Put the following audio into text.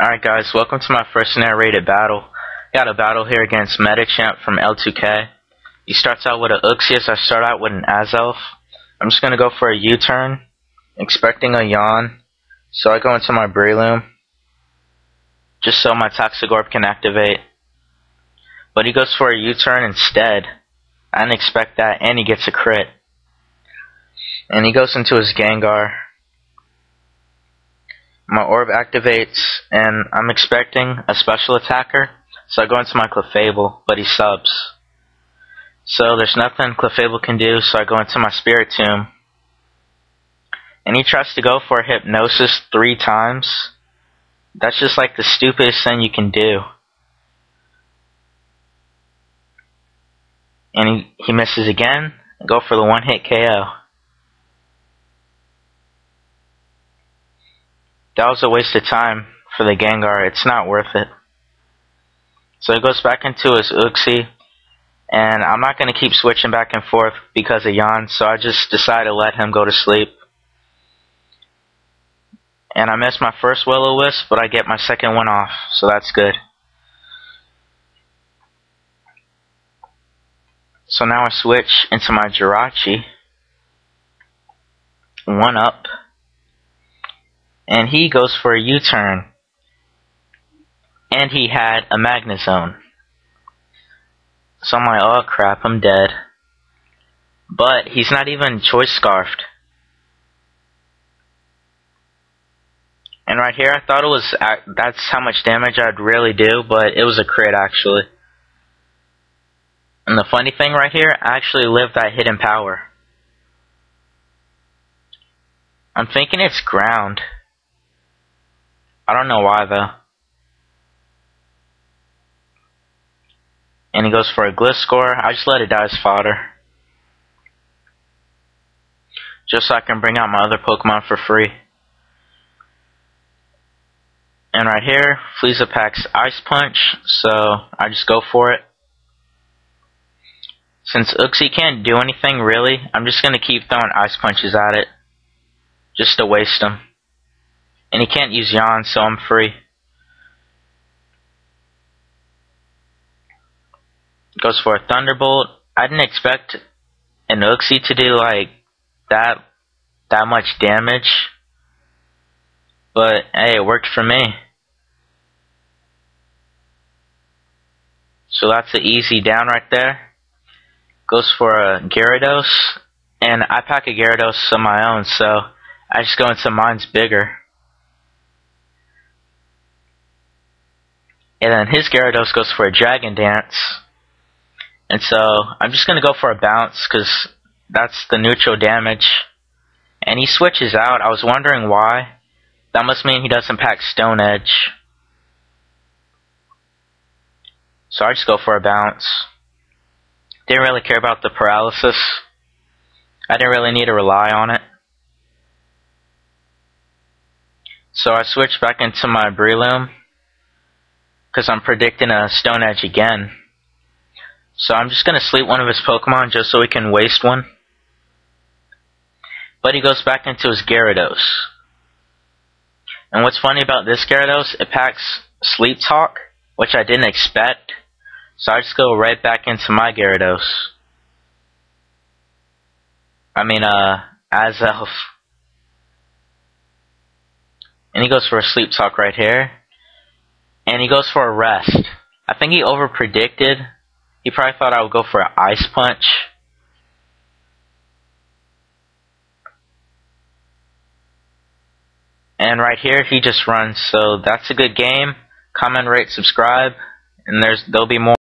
Alright guys, welcome to my first narrated battle. Got a battle here against MACHAMPIon from L2K. He starts out with an Uxias, I start out with an Azelf. I'm just going to go for a U-turn, expecting a yawn. So I go into my Breloom, just so my Toxic Orb can activate. But he goes for a U-turn instead. I didn't expect that, and he gets a crit. And he goes into his Gengar. My orb activates, and I'm expecting a special attacker, so I go into my Clefable, but he subs. So there's nothing Clefable can do, so I go into my Spirit Tomb. And he tries to go for a Hypnosis 3 times. That's just like the stupidest thing you can do. And he misses again, and go for the one-hit KO. That was a waste of time for the Gengar. It's not worth it. So he goes back into his Uxie, and I'm not going to keep switching back and forth because of yawn, so I just decided to let him go to sleep. And I missed my first Will-O-Wisp, but I get my second one off, so that's good. So now I switch into my Jirachi. 1-up. And he goes for a U-turn. And he had a Magnezone. So I'm like, oh crap, I'm dead. But he's not even Choice Scarfed. And right here, I thought it was, that's how much damage I'd really do, but it was a crit actually. And the funny thing right here, I actually lived that hidden power. I'm thinking it's ground. I don't know why though. And he goes for a Gliscor. I just let it die as fodder, just so I can bring out my other Pokemon for free. And right here, Fleeza packs Ice Punch, so I just go for it. Since Uxie can't do anything really, I'm just going to keep throwing Ice Punches at it, just to waste them. And he can't use yawn, so I'm free. Goes for a Thunderbolt. I didn't expect an Uxie to do like that much damage, but hey, it worked for me. So that's an easy down right there. Goes for a Gyarados, and I pack a Gyarados of my own, so I just go into mine's bigger. And then his Gyarados goes for a Dragon Dance. And so I'm just going to go for a bounce because that's the neutral damage. And he switches out. I was wondering why. That must mean he doesn't pack Stone Edge. So I just go for a bounce. Didn't really care about the paralysis. I didn't really need to rely on it. So I switched back into my Breloom, because I'm predicting a Stone Edge again. So I'm just going to sleep one of his Pokemon just so he can waste one. But he goes back into his Gyarados. And what's funny about this Gyarados, it packs Sleep Talk, which I didn't expect. So I just go right back into my Gyarados. I mean, Azelf. And he goes for a Sleep Talk right here. And he goes for a Rest. I think he over-predicted. He probably thought I would go for an Ice Punch. And right here, he just runs. So that's a good game. Comment, rate, subscribe. And there'll be more.